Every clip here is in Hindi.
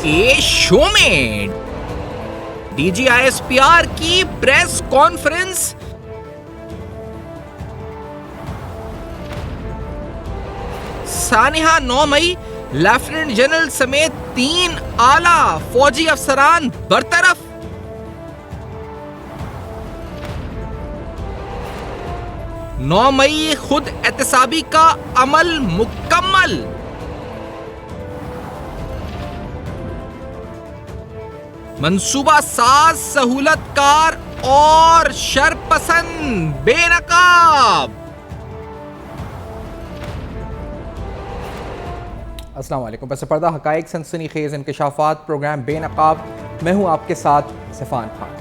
ए शो में डीजीआईएसपीआर की प्रेस कॉन्फ्रेंस। सानिहा 9 मई लेफ्टिनेंट जनरल समेत 3 आला फौजी अफसरान बरतरफ। नौ मई खुद एहतसाबी का अमल मुकम्मल। मंसूबा साज सहूलतकार और शरपसंद बेनकाब। अस्सलाम वालेकुम। बस पर्दा हकाइक सनसनीखेज इंकशाफात प्रोग्राम बेनकाब। मैं हूं आपके साथ सिफान खान।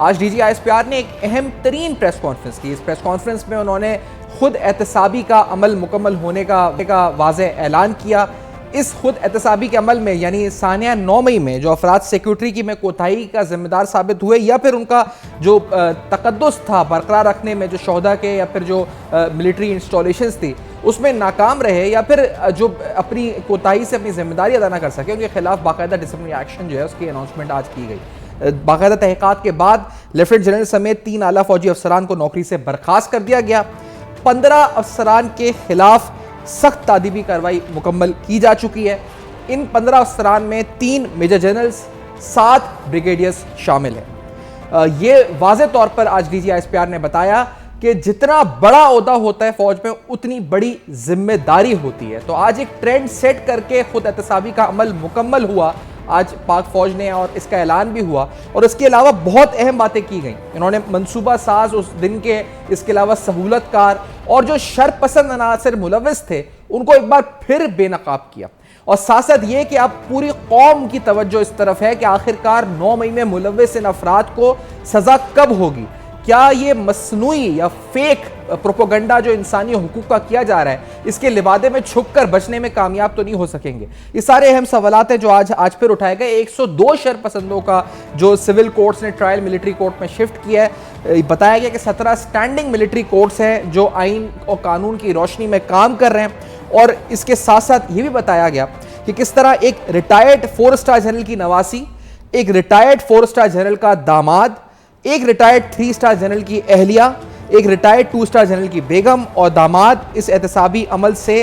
आज डीजीआईएसपीआर ने एक अहम तरीन प्रेस कॉन्फ्रेंस की। इस प्रेस कॉन्फ्रेंस में उन्होंने खुद एहतसाबी का अमल मुकम्मल होने का वाज़ेह ऐलान किया। इस खुद एहतसाबी के अमल में यानी सानिया 9 मई में जो अफराद सिक्योरिटी की में कोताही का जिम्मेदार साबित हुए या फिर उनका जो तकद्दुस था बरकरार रखने में, जो शोहदा के या फिर जो मिलिट्री इंस्टॉलेशंस थी उसमें नाकाम रहे या फिर जो अपनी कोताही से अपनी जिम्मेदारी अदा ना कर सके, उनके खिलाफ बाकायदा डिसिप्लिनरी एक्शन जो है उसकी अनाउंसमेंट आज की गई। बाकायदा तहक़ीक़ात के बाद लेफ्टिनेंट जनरल समेत 3 आला फौजी अफसरान को नौकरी से बर्खास्त कर दिया गया। 15 अफसरान के खिलाफ सख्त तादीबी कार्रवाई मुकम्मल की जा चुकी है। इन 15 अफसरान में 3 मेजर जनरल्स, 7 ब्रिगेडियर्स शामिल हैं। ये वाज़े तौर पर आज डीजीआईएसपीआर ने बताया कि जितना बड़ा ओहदा होता है फौज में उतनी बड़ी जिम्मेदारी होती है। तो आज एक ट्रेंड सेट करके खुद एहतसाबी का अमल मुकम्मल हुआ आज पाक फौज ने, और इसका ऐलान भी हुआ। और इसके अलावा बहुत अहम बातें की गई। इन्होंने मंसूबा साज उस दिन के, इसके अलावा सहूलतकार और जो शरपसंद अनासर मुलविस थे उनको एक बार फिर बेनकाब किया। और साथ साथ ये कि अब पूरी कौम की तवज्जो इस तरफ है कि आखिरकार 9 मई में मुलविस इन अफराद को सजा कब होगी। क्या ये मसनूई या फेक प्रोपोगंडा जो इंसानी हुकूक का किया जा रहा है इसके लिबादे में छुपकर बचने में कामयाब तो नहीं हो सकेंगे। ये सारे अहम सवालात हैं जो आज फिर उठाए गए। 102 शरपसंदों का जो सिविल कोर्ट्स ने ट्रायल मिलिट्री कोर्ट में शिफ्ट किया है। बताया गया कि 17 स्टैंडिंग मिलिट्री कोर्ट्स हैं जो आइन और कानून की रोशनी में काम कर रहे हैं। और इसके साथ साथ ये भी बताया गया कि किस तरह एक रिटायर्ड 4 स्टार जनरल की नवासी, एक रिटायर्ड 4 स्टार जनरल का दामाद, एक रिटायर्ड 3 स्टार जनरल की अहलिया, एक रिटायर्ड 2 स्टार जनरल की बेगम और दामाद इस एहतसाबी अमल से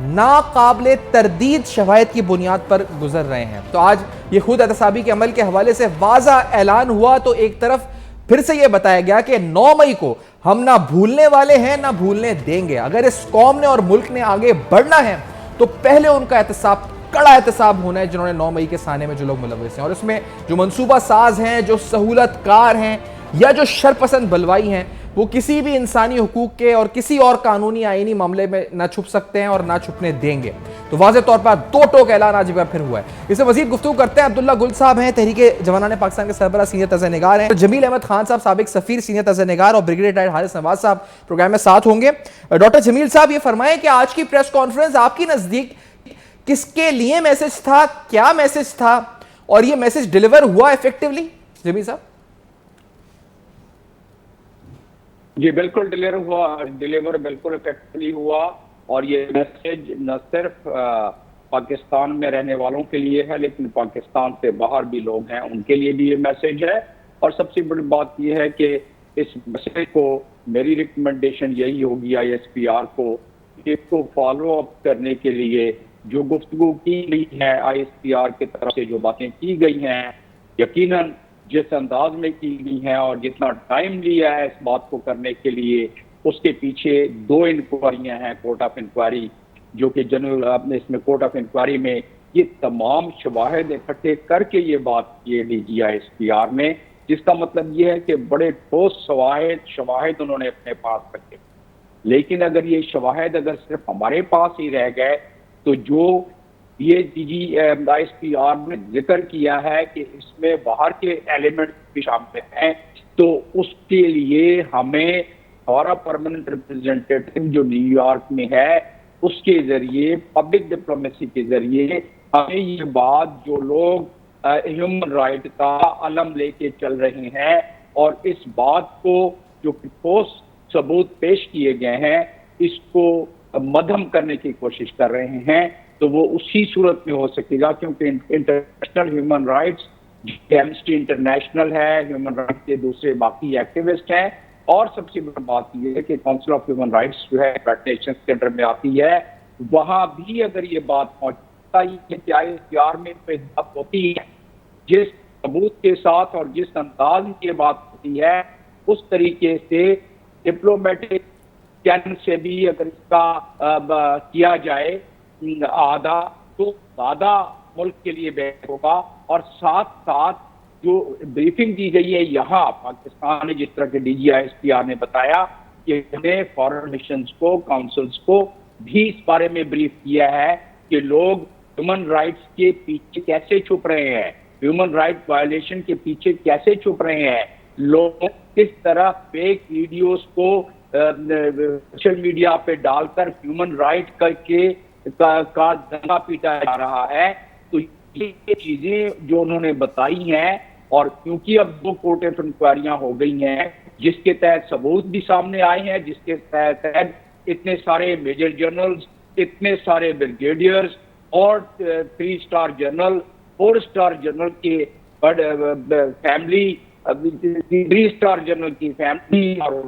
नाकाबिले तरदीद शवाहिद की बुनियाद पर गुजर रहे हैं। तो आज ये खुद एहतसाबी के अमल के हवाले से वाज़ा ऐलान हुआ तो एक तरफ फिर से यह बताया गया कि 9 मई को हम ना भूलने वाले हैं ना भूलने देंगे। अगर इस कौम ने और मुल्क ने आगे बढ़ना है तो पहले उनका एहतसाब, कड़ा एहतसाब होना है जिन्होंने 9 मई के साने में जो लोग मुलविस हैं। और इसमें जो मंसूबा साज हैं, जो सहूलतकार हैं या जो शरपसंद बलवाई हैं, वो किसी भी इंसानी हुकूक के और किसी और कानूनी आईनी मामले में ना छुप सकते हैं और ना छुपने देंगे। तो वाज़े तौर पर 2 टोक ऐलान आज एक बार फिर हुआ है। इससे मजीद गुफ्तगू करते हैं। अब्दुल्ला गुल साहब हैं, तहरीके जवानाने पाकिस्तान के सरबराह सीनियर तज़निगार हैं। जमील अहमद खान साहब साबिक सफीर सीनियर तज़निगार और ब्रिगेडियर रिटायर्ड हारिस नवाज साहब प्रोग्राम में साथ होंगे। डॉक्टर जमील साहब ये फरमाएं कि आज की प्रेस कॉन्फ्रेंस आपकी नजदीक किसके लिए मैसेज था, क्या मैसेज था और ये मैसेज डिलीवर हुआ इफेक्टिवली? जमील साहब। जी बिल्कुल डिलीवर बिल्कुल इफेक्टिवली हुआ। और ये मैसेज न सिर्फ पाकिस्तान में रहने वालों के लिए है लेकिन पाकिस्तान से बाहर भी लोग हैं उनके लिए भी ये मैसेज है। और सबसे बड़ी बात ये है कि इस मैसेज को मेरी रिकमेंडेशन यही होगी आईएसपीआर को, इसको फॉलो अप करने के लिए जो गुफ्तगू की गई है आईएसपीआर की तरफ से, जो बातें की गई हैं, यकीनन जिस अंदाज में की गई हैं और जितना टाइम लिया है इस बात को करने के लिए, उसके पीछे 2 इंक्वायरियां हैं, कोर्ट ऑफ इंक्वायरी, जो कि जनरल आपने इसमें कोर्ट ऑफ इंक्वायरी में ये तमाम शवाहिद इकट्ठे करके ये बात की डीजीआईएसपीआर ने, जिसका मतलब ये है कि बड़े ठोस शवाहिद उन्होंने अपने पास रखे। लेकिन अगर ये शवाहिद अगर सिर्फ हमारे पास ही रह गए तो जो ये डीजीआईएसपीआर ने जिक्र किया है कि इसमें बाहर के एलिमेंट भी शामिल हैं, तो उसके लिए हमें हमारा परमानेंट रिप्रेजेंटेटिव जो न्यूयॉर्क में है उसके जरिए, पब्लिक डिप्लोमेसी के जरिए हमें ये बात, जो लोग ह्यूमन राइट का अलम लेके चल रहे हैं और इस बात को जो ठोस सबूत पेश किए गए हैं इसको मध्यम करने की कोशिश कर रहे हैं, तो वो उसी सूरत में हो सकेगा, क्योंकि international human rights, amnesty international है, ह्यूमन राइट्स के दूसरे बाकी एक्टिविस्ट हैं, और सबसे बड़ी बात यह है कि काउंसिल ऑफ ह्यूमन राइट्स जो है यूनाइटेड नेशंस के अंडर में आती है, वहां भी अगर ये बात पहुंचती है ISPR में बात होती है, जिस सबूत के साथ और जिस अंदाज में ये बात होती है, उस तरीके से डिप्लोमेटिक चैनल से भी अगर इसका किया जाए आधा, तो ज्यादा मुल्क के लिए बेहतर होगा। और साथ साथ जो ब्रीफिंग दी गई है यहाँ पाकिस्तान ने, जिस तरह के DGISPR ने बताया कि हमने फॉरेन मिशंस को, काउंसिल्स को भी इस बारे में ब्रीफ किया है कि लोग ह्यूमन राइट्स के पीछे कैसे छुप रहे हैं, ह्यूमन राइट वायलेशन के पीछे कैसे छुप रहे हैं, लोग किस तरह फेक वीडियोस को सोशल मीडिया पे डालकर ह्यूमन राइट का दंगा पीटा जा रहा है। तो ये चीजें जो उन्होंने बताई हैं, और क्योंकि अब 2 कोर्ट ऑफ इंक्वायरियां हो गई हैं जिसके तहत सबूत भी सामने आए हैं, जिसके तहत इतने सारे मेजर जनरल्स, इतने सारे ब्रिगेडियर्स और 3 स्टार जनरल, 4 स्टार जनरल के फैमिली, 3 स्टार जनरल की फैमिली और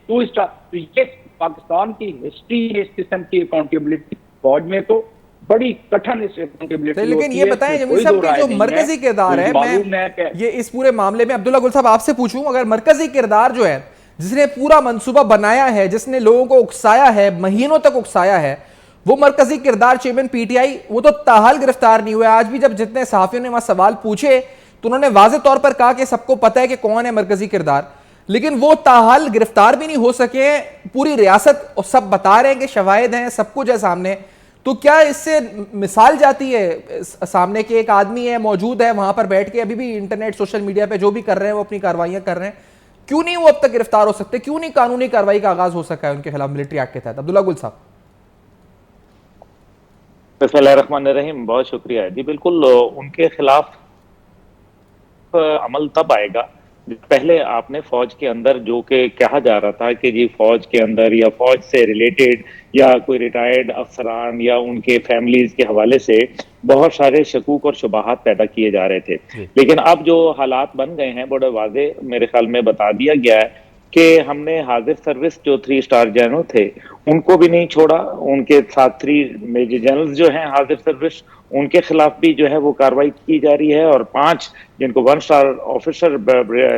2 स्टार, तो ये पाकिस्तान की हिस्ट्री है इस किस्म की अकाउंटेबिलिटी फौज में तो बड़ी कठिन अकाउंटेबिलिटी। लेकिन ये बताएं जमील साहब कि जो मरकजी किरदार है, मैं ये इस पूरे मामले में अब्दुल्ला गुल साहब आपसे पूछूं, अगर मरकजी किरदार जो है, जिसने पूरा मंसूबा बनाया है, जिसने लोगों को उकसाया है, महीनों तक उकसाया है, वो मरकजी किरदार चेयरमैन PTI, वो तो ताहाल गिरफ्तार नहीं हुआ। आज भी जब जितने सहाफियों ने वहां सवाल पूछे तो उन्होंने वाज़ेह तौर पर कहा कि सबको पता है कि कौन है मरकजी किरदार, लेकिन वो ताहाल गिरफ्तार भी नहीं हो सके। पूरी रियासत और सब बता रहे हैं कि शवाहिद हैं, सब कुछ है सामने। तो क्या इससे मिसाल जाती है सामने कि एक आदमी है, मौजूद है वहां पर बैठ के, अभी भी इंटरनेट सोशल मीडिया पे जो भी कर रहे हैं वो अपनी कार्रवाइयां कर रहे हैं, क्यों नहीं वो अब तक गिरफ्तार हो सकते, क्यों नहीं कानूनी कार्रवाई का आगाज हो सका है उनके खिलाफ मिलिट्री एक्ट के तहत? अब्दुल्ला गुल साहब। बिस्मिल्लाहिर्रहमानिर्रहीम, बहुत शुक्रिया जी। बिल्कुल उनके खिलाफ अमल तब आएगा पहले आपने फौज के अंदर जो कि कहा जा रहा था कि जी फौज के अंदर या फौज से रिलेटेड या कोई रिटायर्ड अफसरान या उनके फैमिलीज के हवाले से बहुत सारे शकूक और शुबहात पैदा किए जा रहे थे, लेकिन अब जो हालात बन गए हैं बड़े वाजे मेरे ख्याल में बता दिया गया है कि हमने हाजिर सर्विस जो 3 स्टार जनरल थे उनको भी नहीं छोड़ा, उनके साथ 3 मेजर जनरल जो हैं हाजिर सर्विस उनके खिलाफ भी जो है वो कार्रवाई की जा रही है, और 5 जिनको 1 स्टार ऑफिसर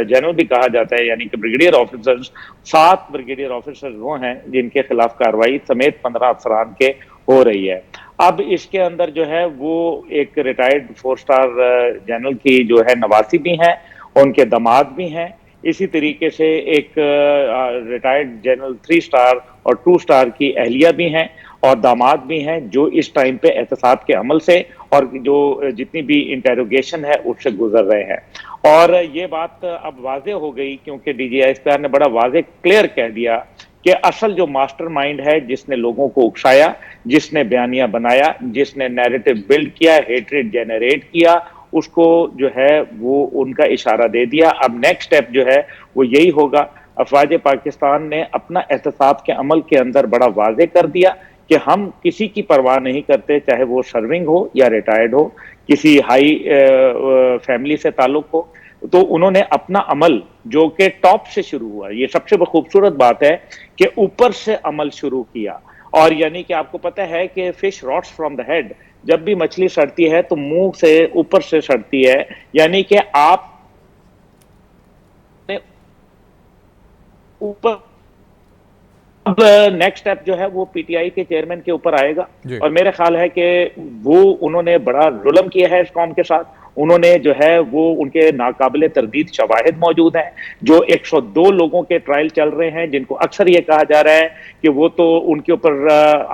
जनरल भी कहा जाता है यानी कि ब्रिगेडियर ऑफिसर्स, 7 ब्रिगेडियर ऑफिसर वो हैं जिनके खिलाफ कार्रवाई समेत 15 अफसरान के हो रही है। अब इसके अंदर जो है वो एक रिटायर्ड 4 स्टार जनरल की जो है नवासी भी हैं, उनके दामाद भी हैं, इसी तरीके से एक रिटायर्ड जनरल 3 स्टार और 2 स्टार की अहलिया भी हैं और दामाद भी हैं जो इस टाइम पे एहतसाब के अमल से और जो जितनी भी इंटेरोगेशन है उससे गुजर रहे हैं। और ये बात अब वाजे हो गई क्योंकि DGISPR ने बड़ा वाजे क्लियर कह दिया कि असल जो मास्टरमाइंड है जिसने लोगों को उकसाया, जिसने बयानियां बनाया, जिसने नैरेटिव बिल्ड किया, हेट्रेड जनरेट किया, उसको जो है वो उनका इशारा दे दिया। अब नेक्स्ट स्टेप जो है वो यही होगा। अफवाज पाकिस्तान ने अपना एहतसाब के अमल के अंदर बड़ा वाजे कर दिया कि हम किसी की परवाह नहीं करते, चाहे वो सर्विंग हो या रिटायर्ड हो, किसी हाई फैमिली से ताल्लुक हो। तो उन्होंने अपना अमल जो कि टॉप से शुरू हुआ, ये सबसे खूबसूरत बात है कि ऊपर से अमल शुरू किया। और यानी कि आपको पता है कि fish rots from the head, जब भी मछली सड़ती है तो मुंह से ऊपर से सड़ती है, यानी कि आप ऊपर। अब नेक्स्ट स्टेप जो है वो PTI के चेयरमैन के ऊपर आएगा और मेरा ख्याल है कि वो उन्होंने बड़ा जुल्म किया है इस कौम के साथ। उन्होंने जो है वो उनके नाकाबिले तरदीद शवाहिद मौजूद हैं, जो 102 लोगों के ट्रायल चल रहे हैं जिनको अक्सर ये कहा जा रहा है कि वो तो उनके ऊपर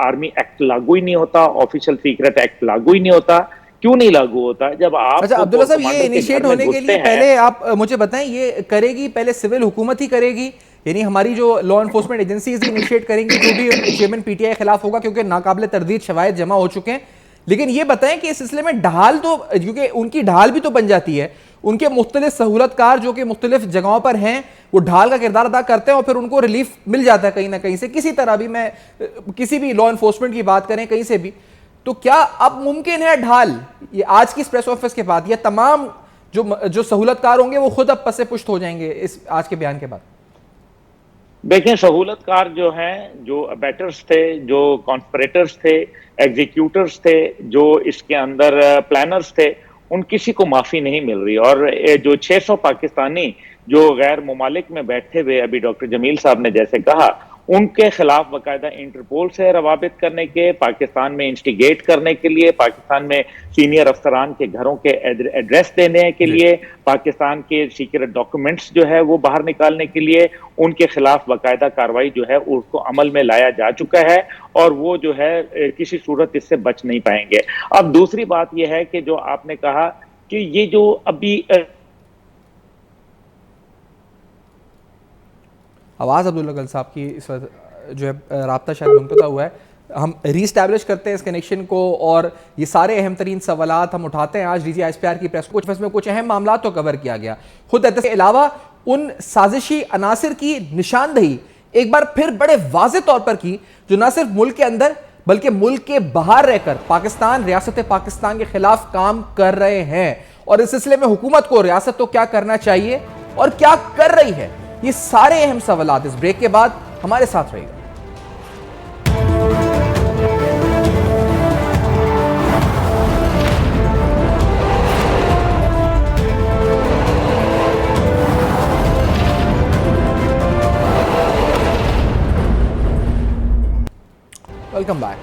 आर्मी एक्ट लागू ही नहीं होता, ऑफिशियल सीक्रेट एक्ट लागू ही नहीं होता। क्यों नहीं लागू होता? जब आप अच्छा अब्दुल्ला साहब, ये इनिशिएट होने के लिए पहले आप मुझे बताएं, ये करेगी पहले सिविल हुकूमत ही करेगी, यानी हमारी जो लॉ एनफोर्समेंट एजेंसीज इनिशिएट करेंगी जो भी चेयरमैन PTI के खिलाफ होगा, क्योंकि नाकाबिले तरदीद शवाहिद जमा हो चुके हैं। लेकिन ये बताएं कि इस सिलसिले में ढाल तो, क्योंकि उनकी ढाल भी तो बन जाती है, उनके मुख्तलिफ सहूलतकार जो कि मुख्तलिफ जगहों पर हैं वो ढाल का किरदार अदा करते हैं और फिर उनको रिलीफ मिल जाता है कहीं ना कहीं से, किसी तरह भी, मैं किसी भी लॉ एनफोर्समेंट की बात करें कहीं से भी। तो क्या अब मुमकिन है ढाल, ये आज की इस प्रेस कॉन्फ्रेंस के बाद, ये तमाम जो सहूलतकार होंगे वो खुद अब पसे पुष्ट हो जाएंगे इस आज के बयान के बाद? देखें, सहूलतकार जो हैं, जो अबैटर्स थे, जो कॉन्स्पिरेटर्स थे, एग्जीक्यूटर्स थे, जो इसके अंदर प्लानर्स थे, उन किसी को माफी नहीं मिल रही। और जो 600 पाकिस्तानी जो गैर मुमालिक में बैठे हुए, अभी डॉक्टर जमील साहब ने जैसे कहा, उनके खिलाफ बाकायदा इंटरपोल से रवाबित करने के, पाकिस्तान में इंस्टिगेट करने के लिए, पाकिस्तान में सीनियर अफसरान के घरों के एड्रेस देने के लिए, पाकिस्तान के सीक्रेट डॉक्यूमेंट्स जो है वो बाहर निकालने के लिए, उनके खिलाफ बाकायदा कार्रवाई जो है उसको अमल में लाया जा चुका है और वो जो है किसी सूरत इससे बच नहीं पाएंगे। अब दूसरी बात यह है कि जो आपने कहा कि ये जो अभी आवाज़ अब्दुल्ला गल साहब की इस वक्त जो है राब्ता शायद मुनक़ता हुआ है, हम रीस्टैब्लिश करते हैं इस कनेक्शन को और ये सारे अहम तरीन सवालात हम उठाते हैं। आज DGI की प्रेस कुछ में कुछ अहम मामला तो कवर किया गया, खुद के अलावा उन साजिशी अनासिर की निशानदही एक बार फिर बड़े वाज़े तौर पर की जो न सिर्फ मुल्क के अंदर बल्कि मुल्क के बाहर रहकर पाकिस्तान, रियासत पाकिस्तान के खिलाफ काम कर रहे हैं। और इस सिलसिले में हुकूमत को, रियासत को क्या करना चाहिए और क्या कर रही है, ये सारे अहम सवालात इस ब्रेक के बाद हमारे साथ रहेगा। Welcome back.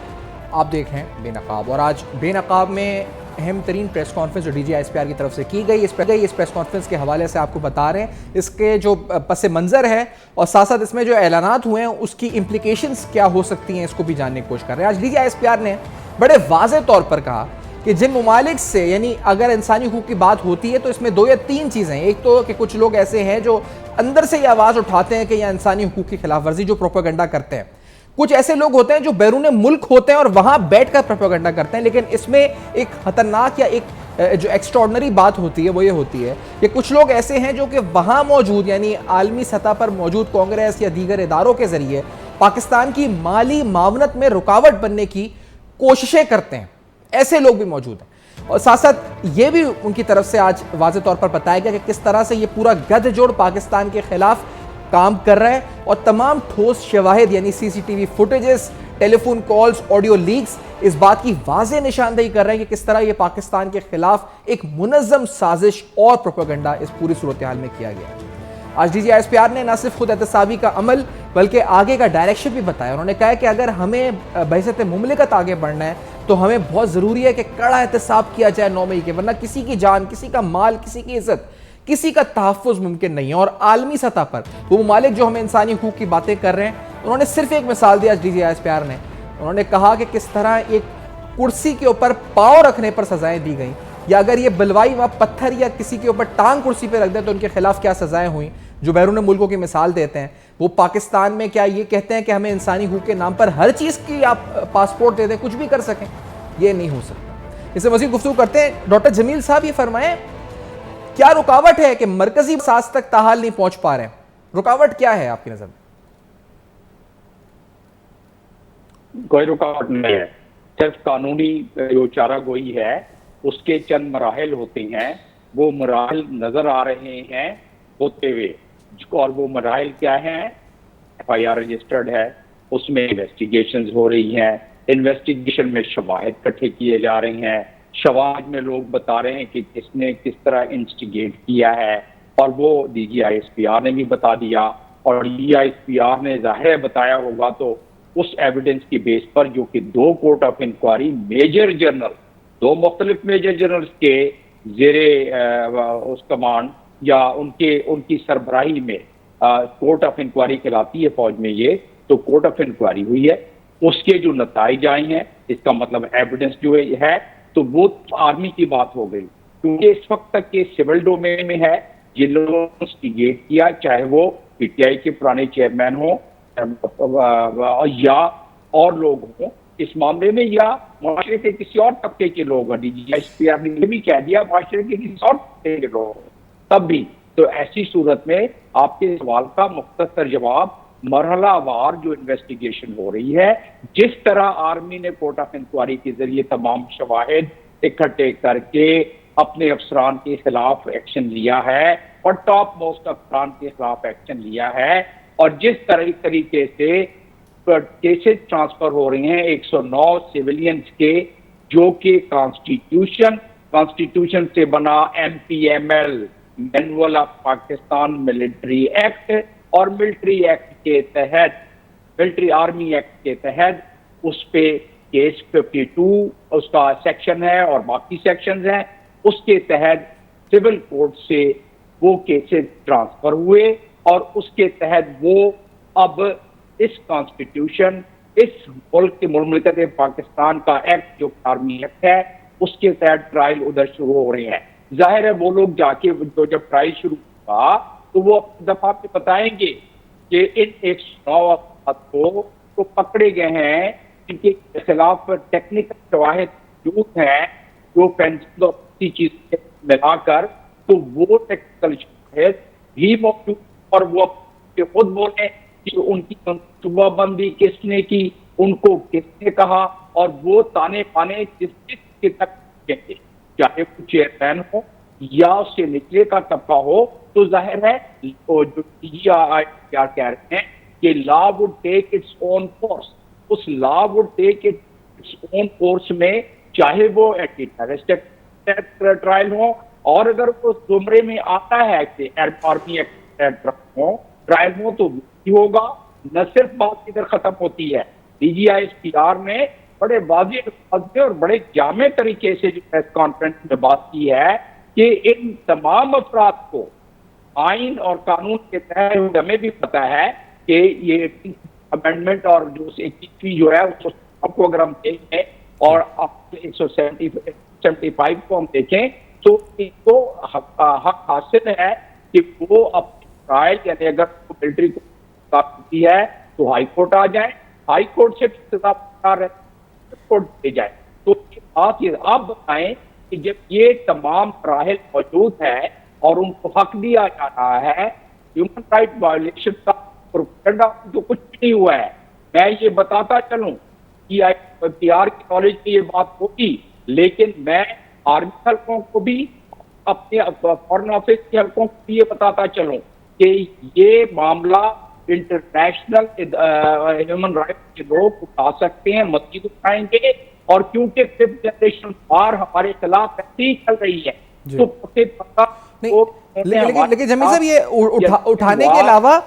आप देख रहे हैं बेनकाब और आज बेनकाब में अहम तरीन प्रेस कॉन्फ्रेंस जो DGI की तरफ से की गई, इस प्रेस कॉन्फ्रेंस के हवाले से आपको बता रहे हैं इसके जो पस मंज़र है और साथ साथ इसमें जो ऐलानात हुए हैं उसकी इम्प्लीकेशंस क्या हो सकती हैं, इसको भी जानने की कोशिश कर रहे हैं। आज DGI ने बड़े वाज़े तौर पर कहा कि जिन ममालिक से, यानी अगर इंसानी हुकूक की बात होती है तो इसमें 2 या 3 चीज़ें हैं। एक तो कि कुछ लोग ऐसे हैं जो अंदर से ये आवाज़ उठाते हैं कि यह इंसानी हुकूक की खिलाफ वर्जी, जो प्रोपेगेंडा करते हैं। कुछ ऐसे लोग होते हैं जो बैरून मुल्क होते हैं और वहां बैठकर प्रोपेगेंडा करते हैं। लेकिन इसमें एक खतरनाक या एक जो एक्स्ट्रॉर्डनरी बात होती है वो ये होती है कि कुछ लोग ऐसे हैं जो कि वहां मौजूद, यानी आलमी सतह पर मौजूद कांग्रेस या दीगर इदारों के जरिए पाकिस्तान की माली मावनत में रुकावट बनने की कोशिशें करते हैं। ऐसे लोग भी मौजूद हैं और साथ साथ ये भी उनकी तरफ से आज वाज़े तौर पर बताया गया कि किस तरह से ये पूरा गठजोड़ पाकिस्तान के खिलाफ काम कर रहा है और तमाम ठोस शवाहिद यानी CCTV footages, telephone calls, audio leaks इस बात की वाज़े निशानदेही कर रहे हैं कि किस तरह ये पाकिस्तान के खिलाफ एक मुनज़्ज़म साजिश और प्रोपेगेंडा इस पूरी सूरत हाल में किया गया। आज DGI ने न सिर्फ खुद एहतसाबी का अमल बल्कि आगे का डायरेक्शन भी बताया। उन्होंने कहा कि अगर हमें बहसत मुमलिकत आगे बढ़ना है तो हमें बहुत ज़रूरी है कि कड़ा एहतसाब किया जाए 9 मई के, वरना किसी की जान, किसी का माल, किसी की इज्जत, किसी का तहफ़्फ़ुज़ मुमकिन नहीं है। और आलमी सतह पर वो ममालिक जो हमें इंसानी हुकूक की बातें कर रहे हैं, उन्होंने सिर्फ एक मिसाल दी आज DGI ने। उन्होंने कहा कि किस तरह एक कुर्सी के ऊपर पाँव रखने पर सजाएं दी गई, या अगर ये बलवाई वहाँ पत्थर या किसी के ऊपर टांग कुर्सी पर रख दें तो उनके खिलाफ क्या सजाएं हुई। जो बैरून मुल्कों की मिसाल देते हैं वो पाकिस्तान में क्या ये कहते हैं कि हमें इंसानी हुकूक के नाम पर हर चीज़ की आप पासपोर्ट दे दें, कुछ भी कर सकें, ये नहीं हो सकता। इससे मज़ीद गुफ्तगू करते हैं। डॉक्टर जमील साहब ये फरमाएं, क्या रुकावट है कि मरकजी साज तक ताहाल नहीं पहुंच पा रहे हैं? रुकावट क्या है आपकी नजर में? कोई रुकावट नहीं है, सिर्फ कानूनी जो चारागोई है उसके चंद मराहल होते हैं, वो मराहल नजर आ रहे हैं होते हुए। और वो मराहल क्या हैं? FIR रजिस्टर्ड है, उसमें इन्वेस्टिगेशंस हो रही हैं, इन्वेस्टिगेशन में शवाहिद इकट्ठे किए जा रहे हैं, शवाहिद में लोग बता रहे हैं कि किसने किस तरह इंस्टिगेट किया है, और वो DGI ने भी बता दिया। और DGI ने जाहिर बताया होगा तो उस एविडेंस की बेस पर, जो कि 2 court of inquiry major general, 2 मुख्तलिफ मेजर जनरल्स के जेरे उस कमांड या उनकी सरबराही में कोर्ट ऑफ इंक्वायरी कहलाती है फौज में, ये तो कोर्ट ऑफ इंक्वायरी हुई है, उसके जो नताइज आए हैं, इसका मतलब एविडेंस जो है तो वो आर्मी की बात हो गई। क्योंकि इस वक्त तक के सिविल डोमेन में है, जिन लोगों ने इंस्टिगेट किया, चाहे वो PTI के पुराने चेयरमैन हो या और लोग हों इस मामले में, या माशरे के किसी और तबके के लोग, DGI ने ये भी कह दिया माशरे के किसी और तबके के लोग, तब भी तो ऐसी सूरत में आपके सवाल का मुख्तसर जवाब मरहलावार जो इन्वेस्टिगेशन हो रही है, जिस तरह आर्मी ने कोर्ट ऑफ इंक्वायरी के जरिए तमाम शवाहिद इकट्ठे करके अपने अफसरान के खिलाफ एक्शन लिया है और टॉप मोस्ट अफसरान के खिलाफ एक्शन लिया है, और जिस तरीके से केसेस ट्रांसफर हो रहे हैं 109 सिविलियंस के, जो कि कॉन्स्टिट्यूशन से बना MPML manual of Pakistan military act और मिलिट्री एक्ट के तहत, मिलिट्री आर्मी एक्ट के तहत उस पे केस 52 उसका सेक्शन है और बाकी सेक्शंस हैं, उसके तहत सिविल कोर्ट से वो केसेस ट्रांसफर हुए और उसके तहत वो अब इस कॉन्स्टिट्यूशन, इस मुल्क के मुमलिकत पाकिस्तान का एक्ट जो आर्मी एक्ट है, उसके तहत ट्रायल उधर शुरू हो रहे हैं। जाहिर है वो लोग जाके जो जब ट्रायल शुरू हुआ तो वो दफा पे बताएंगे कि इन 109 को तो पकड़े गए हैं, इनके खिलाफ टेक्निकल शवाहिद मौजूद हैं जो पेंसिल और किसी चीज मिलाकर, तो वो टेक्निकल शवाहिद भी मौजूद, और वो खुद बोले कि उनकी मनसूबाबंदी किसने की, उनको किसने कहा, और वो ताने पाने किस तक कहते, चाहे वो चेयरमैन हो या उससे निचले का तबका हो, तो जाहिर है जो DGI क्या कह रहे हैं कि law would take its own course, उस law would take its own course में, चाहे वो एंटी टेररिस्ट ट्रायल हो, और अगर वो जुमरे में आता है कि आर्मी एक्ट ट्रायल हो तो भी होगा। न सिर्फ बात इधर खत्म होती है, DGI-SPR ने बड़े वाज़ेह और बड़े जामे तरीके से जो प्रेस कॉन्फ्रेंस में बात की है कि इन तमाम अफराद को आइन और कानून के तहत, हमें भी पता है कि ये अमेंडमेंट और जो 21वीं जो है उसको आपको अगर हम देखें और 175 को हम देखें तो इनको हक हासिल है कि वो अपनी ट्रायल, यानी अगर मिलिट्री को होती है तो हाई कोर्ट आ जाए, हाई कोर्ट से कोर्ट दे जाए। तो आप ये आप बताएं कि जब ये तमाम राहल मौजूद है और उनको हक दिया जा रहा है, ह्यूमन राइट वायलेशन का प्रोपेगेंडा जो कुछ भी नहीं हुआ है। मैं ये बताता चलूं कि PR की नॉलेज की ये बात होगी, लेकिन मैं आर्मी हल्कों को भी, अपने फॉरेन ऑफिस के हल्कों को भी ये बताता चलूं कि ये मामला इंटरनेशनल ह्यूमन राइट के लोग उठा सकते हैं, मजीद उठाएंगे, और क्योंकि 5th जनरेशन वार हमारे खिलाफ ऐसी चल रही है तो उसे पता लेकिन जमील साहब ये उठाने के अलावा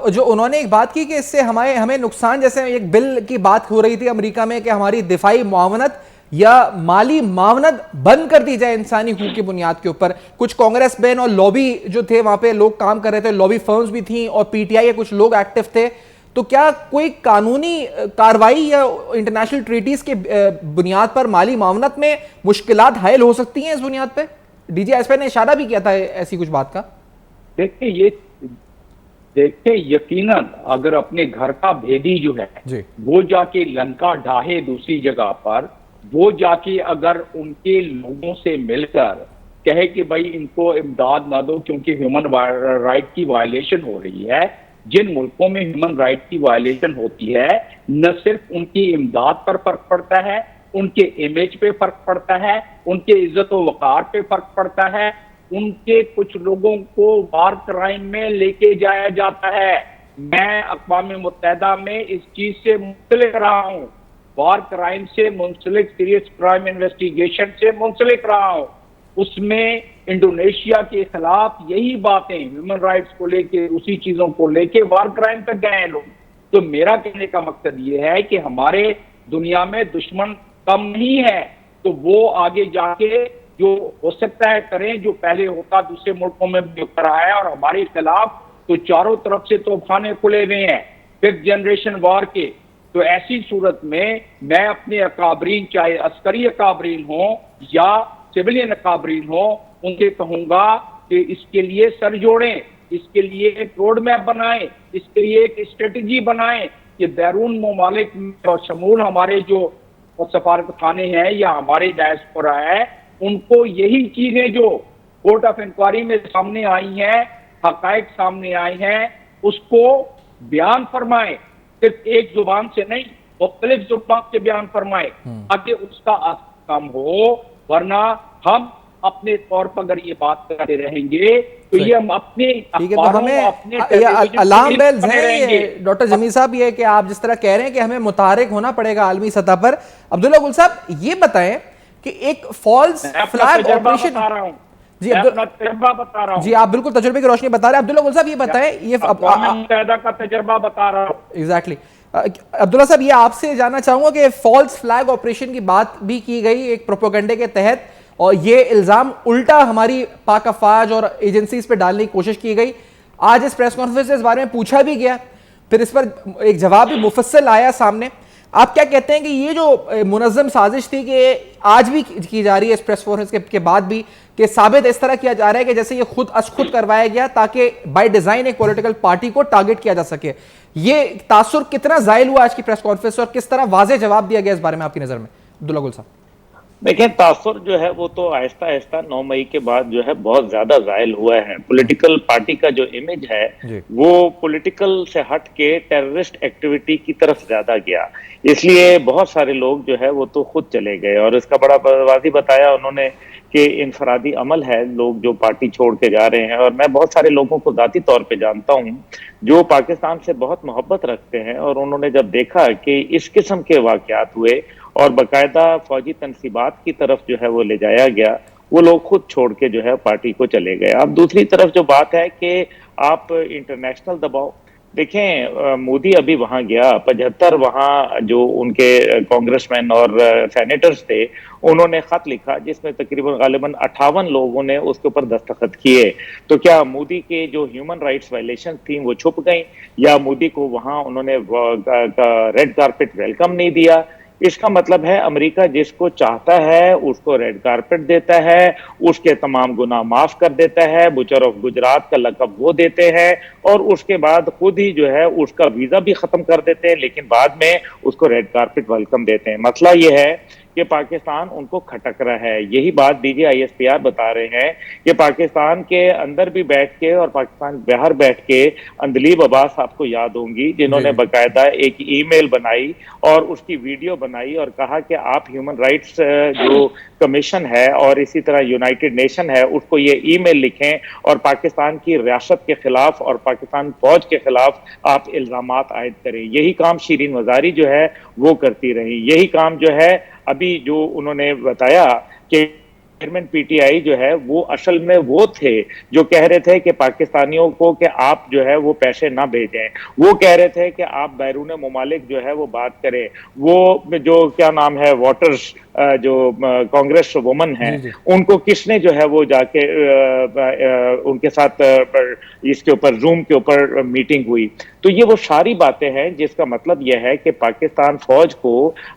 जो उन्होंने एक बात की कि इससे हमें नुकसान, जैसे एक बिल की बात हो रही थी अमेरिका में कि हमारी दिफाई मुआवनत या माली मावनत बंद कर दी जाए इंसानी हकूक की बुनियाद के ऊपर। कुछ कांग्रेस बैन और लॉबी जो थे वहां पे लोग काम कर रहे थे, लॉबी फर्म्स भी थी और PTI के कुछ लोग एक्टिव थे। तो क्या कोई कानूनी कार्रवाई या इंटरनेशनल ट्रीटीज के बुनियाद पर माली मावनत में मुश्किलात हायल हो सकती हैं इस बुनियाद पे? DGI-SPR ने इशारा भी किया था ऐसी कुछ बात का। देखिए यकीनन अगर अपने घर का भेदी जो है वो जाके लंका ढाहे दूसरी जगह पर, वो जाके अगर उनके लोगों से मिलकर कहे कि भाई इनको इमदाद ना दो क्योंकि ह्यूमन राइट की वायलेशन हो रही है, जिन मुल्कों में ह्यूमन राइट की वायलेशन होती है, न सिर्फ उनकी इमदाद पर फर्क पड़ता है, उनके इमेज पे फर्क पड़ता है, उनके इज्जत व वकार पे फर्क पड़ता है, उनके कुछ लोगों को वार क्राइम में लेके जाया जाता है। मैं अक़वाम मुत्तहिदा में इस चीज से मुंसलिक रहा हूँ, वार क्राइम से मुंसलिक, सीरियस क्राइम इन्वेस्टिगेशन से मुंसलिक रहा हूँ। उसमें इंडोनेशिया के खिलाफ यही बातें, ह्यूमन राइट्स को लेके, उसी चीजों को लेके वार क्राइम तक गए हैं लोग। तो मेरा कहने का मकसद ये है कि हमारे दुनिया में दुश्मन कम नहीं है, तो वो आगे जाके जो हो सकता है करें, जो पहले होता दूसरे मुल्कों में भी होता रहा है, और हमारे खिलाफ तो चारों तरफ से तोफाने खुले हुए हैं 5th जनरेशन वार के। तो ऐसी सूरत में मैं अपने अकाबरीन, चाहे अस्करी अकाबरीन हो या सिविलियन अकाबरीन हो, उनसे कहूंगा कि इसके लिए सर जोड़ें, इसके लिए एक रोड मैप बनाएं, इसके लिए एक स्ट्रेटेजी बनाएं कि बैरून ममालिक और शमूल हमारे जो सफारत खाने हैं या हमारे डायस्पोरा है, उनको यही चीजें जो कोर्ट ऑफ इंक्वायरी में सामने आई हैं, हकायक सामने आई हैं, उसको बयान फरमाए, सिर्फ एक जुबान से नहीं, मुख्तलिफ जुबान से बयान फरमाए ताकि उसका असर कम हो। वरना हम अपने तौर पर अगर ये बात करते रहेंगे तो ये हम अपने ठीक है, तो हमें अलार्म बेल्स हैं ये डॉक्टर जमील साहब, ये कि आप जिस तरह कह रहे हैं कि हमें मुतारिक होना पड़ेगा आलमी सतह पर। अब्दुल्ला गुल साहब ये बताएं कि एक फॉल्स फ्लैग ऑपरेशन, जी तजर्बा बता रहा हूं, जी आप बिल्कुल तजुर्बे की रोशनी बता रहे हैं। अब्दुल्ला गुल साहब ये बताएं, ये मुत्तहिदा का तजर्बा बता रहा हूं। एग्जैक्टली अब्दुल्ला साहब, ये आपसे जानना चाहूंगा कि फॉल्स फ्लैग ऑपरेशन की बात भी की गई एक प्रोपेगेंडे के तहत, और ये इल्जाम उल्टा हमारी पाक अफवाज और एजेंसीज पे डालने की कोशिश की गई। आज इस प्रेस कॉन्फ्रेंस में इस बारे में पूछा भी गया, फिर इस पर एक जवाब भी मुफस्सल आया सामने। आप क्या कहते हैं कि ये जो मुनज़्ज़म साजिश थी कि आज भी की जा रही है इस प्रेस कॉन्फ्रेंस के बाद भी, कि साबित इस तरह किया जा रहा है कि जैसे ये खुद करवाया गया ताकि बाय डिजाइन एक पॉलिटिकल पार्टी को टारगेट किया जा सके, ये तासुर कितना जायल हुआ आज की प्रेस कॉन्फ्रेंस और किस तरह वाज़ेह जवाब दिया गया इस बारे में आपकी नजर में? अब्दुल्ला गुल साहब देखिए, तासुर जो है वो तो आहिस्ता आहिस्ता 9 मई के बाद जो है बहुत ज्यादा जायल हुआ है। पॉलिटिकल पार्टी का जो इमेज है वो पॉलिटिकल से हट के टेररिस्ट एक्टिविटी की तरफ ज्यादा गया, इसलिए बहुत सारे लोग जो है वो तो खुद चले गए। और इसका बड़ा वाज़ी बताया उन्होंने कि इनफरादी अमल है लोग जो पार्टी छोड़ के जा रहे हैं। और मैं बहुत सारे लोगों को जाती तौर पे जानता हूं जो पाकिस्तान से बहुत मोहब्बत रखते हैं, और उन्होंने जब देखा कि इस किस्म के वाकयात हुए और बाकायदा फौजी तनसीबात की तरफ जो है वो ले जाया गया, वो लोग खुद छोड़ के जो है पार्टी को चले गए। अब दूसरी तरफ जो बात है कि आप इंटरनेशनल दबाव देखें, मोदी अभी वहां गया, 75 वहां जो उनके कांग्रेसमैन और सेनेटर्स थे उन्होंने खत लिखा जिसमें तकरीबन गालिबन 58 लोगों ने उसके ऊपर दस्तखत किए। तो क्या मोदी के जो ह्यूमन राइट्स वायलेशन थी वो छुप गई, या मोदी को वहां उन्होंने रेड कारपेट वेलकम नहीं दिया? इसका मतलब है अमेरिका जिसको चाहता है उसको रेड कारपेट देता है, उसके तमाम गुनाह माफ कर देता है, बुचर ऑफ गुजरात का लकब वो देते हैं, और उसके बाद खुद ही जो है उसका वीजा भी खत्म कर देते हैं, लेकिन बाद में उसको रेड कारपेट वेलकम देते हैं। मसला ये है कि पाकिस्तान उनको खटक रहा है। यही बात DGISPR बता रहे हैं कि पाकिस्तान के अंदर भी बैठ के और पाकिस्तान बाहर बैठ के अंदलीब अब्बास आपको याद होंगी जिन्होंने बाकायदा एक ईमेल बनाई और उसकी वीडियो बनाई और कहा कि आप ह्यूमन राइट्स जो कमीशन है और इसी तरह यूनाइटेड नेशन है उसको ये ईमेल लिखें और पाकिस्तान की रियासत के खिलाफ और पाकिस्तान फौज के खिलाफ आप इल्जामात आयद करें। यही काम शीरीन वजारी जो है वो करती रही। यही काम जो है अभी जो उन्होंने बताया कि चेयरमैन PTI जो है वो असल में वो थे जो कह रहे थे कि पाकिस्तानियों को कि आप जो है वो पैसे ना भेजें, वो कह रहे थे कि आप बैरून मुमालिक जो है वो बात करें। वो जो क्या नाम है वॉटर्स जो कांग्रेस वुमन है उनको किसने जो है वो जाके उनके साथ इसके ऊपर जूम के ऊपर मीटिंग हुई। तो ये वो सारी बातें हैं जिसका मतलब यह है कि पाकिस्तान फौज को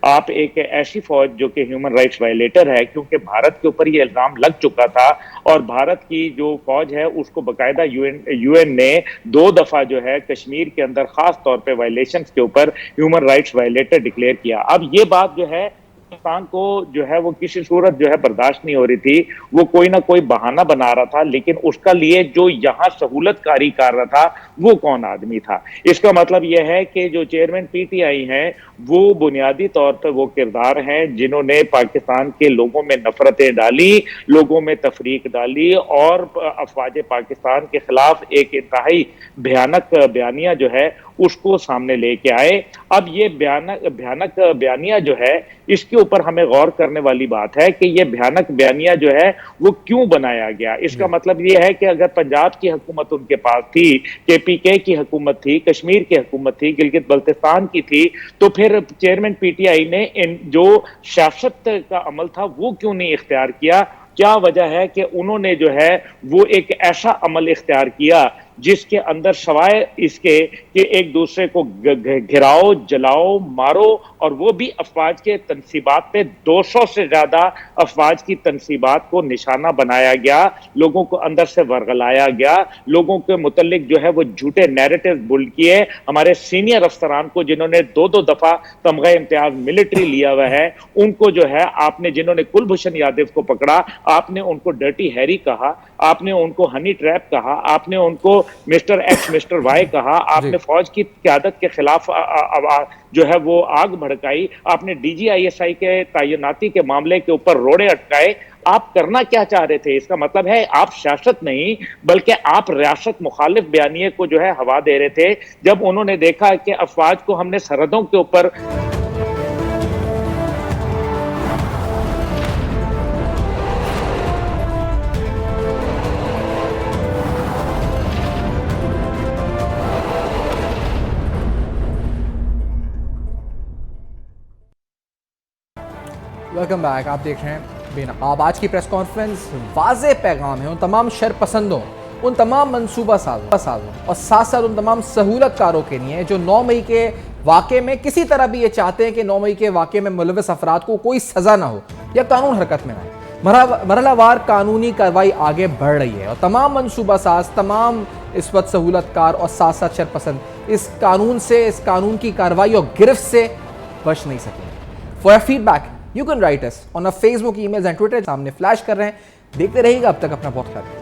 आप एक ऐसी फौज जो कि ह्यूमन राइट्स वायलेटर है, क्योंकि भारत के ऊपर ये इल्जाम लग चुका था और भारत की जो फौज है उसको बाकायदा यूएन ने 2 दफा जो है कश्मीर के अंदर खास तौर पे वायलेशंस के ऊपर ह्यूमन राइट्स वायलेटर डिक्लेयर किया। अब ये बात जो है पाकिस्तान को जो है वो किसी सूरत जो है बर्दाश्त नहीं हो रही थी, वो कोई ना कोई बहाना बना रहा था, लेकिन उसका लिए जो यहाँ सहूलतकारी कर रहा था वो कौन आदमी था? इसका मतलब यह है कि जो चेयरमैन PTI हैं वो बुनियादी तौर पर वो किरदार हैं जिन्होंने पाकिस्तान के लोगों में नफरतें डाली, लोगों में तफरीक डाली और अफवाज पाकिस्तान के खिलाफ एक इंतहाई भयानक बयानिया जो है उसको सामने लेके आए। अब ये भयानक बयानिया जो है इसके ऊपर हमें गौर करने वाली बात है कि ये भयानक बयानिया जो है वो क्यों बनाया गया। इसका मतलब ये है कि अगर पंजाब की हुकूमत उनके पास थी, KPK की हुकूमत थी, कश्मीर की हुकूमत थी, गिलगित बल्तिस्तान की थी, तो फिर चेयरमैन PTI ने इन जो सियासत का अमल था वो क्यों नहीं इख्तियार किया? क्या वजह है कि उन्होंने जो है वो एक ऐसा अमल इख्तियार किया जिसके अंदर सवाए इसके कि एक दूसरे को घिराओ, जलाओ, मारो, और वो भी अफवाज के तनसीबात पे 200 से ज्यादा अफवाज की तनसीबात को निशाना बनाया गया, लोगों को अंदर से वर्गलाया गया, लोगों के मुतल्लिक जो है वो झूठे नैरेटिव बुल्ड किए। हमारे सीनियर अफसरान को जिन्होंने 2-2 दफा तमगा इम्तियाज मिलिट्री लिया हुआ है उनको जो है आपने, जिन्होंने कुलभूषण यादव को पकड़ा, आपने उनको डर्टी हैरी कहा, आपने उनको हनी ट्रैप कहा, आपने उनको मिस्टर एक्स मिस्टर वाई कहा, आपने फौज की क़यादत के खिलाफ जो है वो आग भड़काई, आपने DGISI के तैनाती के मामले के ऊपर रोड़े अटकाए। आप करना क्या चाह रहे थे? इसका मतलब है आप सियासत नहीं बल्कि आप रियासत मुखालिफ बयानिए को जो है हवा दे रहे थे। जब उन्होंने देखा कि अफवाज को हमने सरहदों के ऊपर वेलकम बैक। आप देख रहे हैं बेनकाब। आज की प्रेस कॉन्फ्रेंस वाज़े पैगाम है उन तमाम शरपसंदों, उन तमाम मनसूबा साजों और साथ साथ उन तमाम सहूलतकारों के लिए जो 9 मई के वाक़े में किसी तरह भी ये चाहते हैं कि 9 मई के वाक़े में मुलविस अफराद को कोई सज़ा ना हो या कानून हरकत में ना आए। मरहलावार कानूनी कार्रवाई आगे बढ़ रही है और तमाम मनसूबा साज, तमाम इस वक्त सहूलतकार और साथ साथ शरपसंद इस कानून से, इस कानून की कार्रवाई और गिरफ्त से बच नहीं सकेंगे। For feedback you can write us on a Facebook, emails and Twitter. सामने फ्लैश कर रहे हैं, देखते रहिएगा। अब तक अपना बहुत ख्याल रखिए।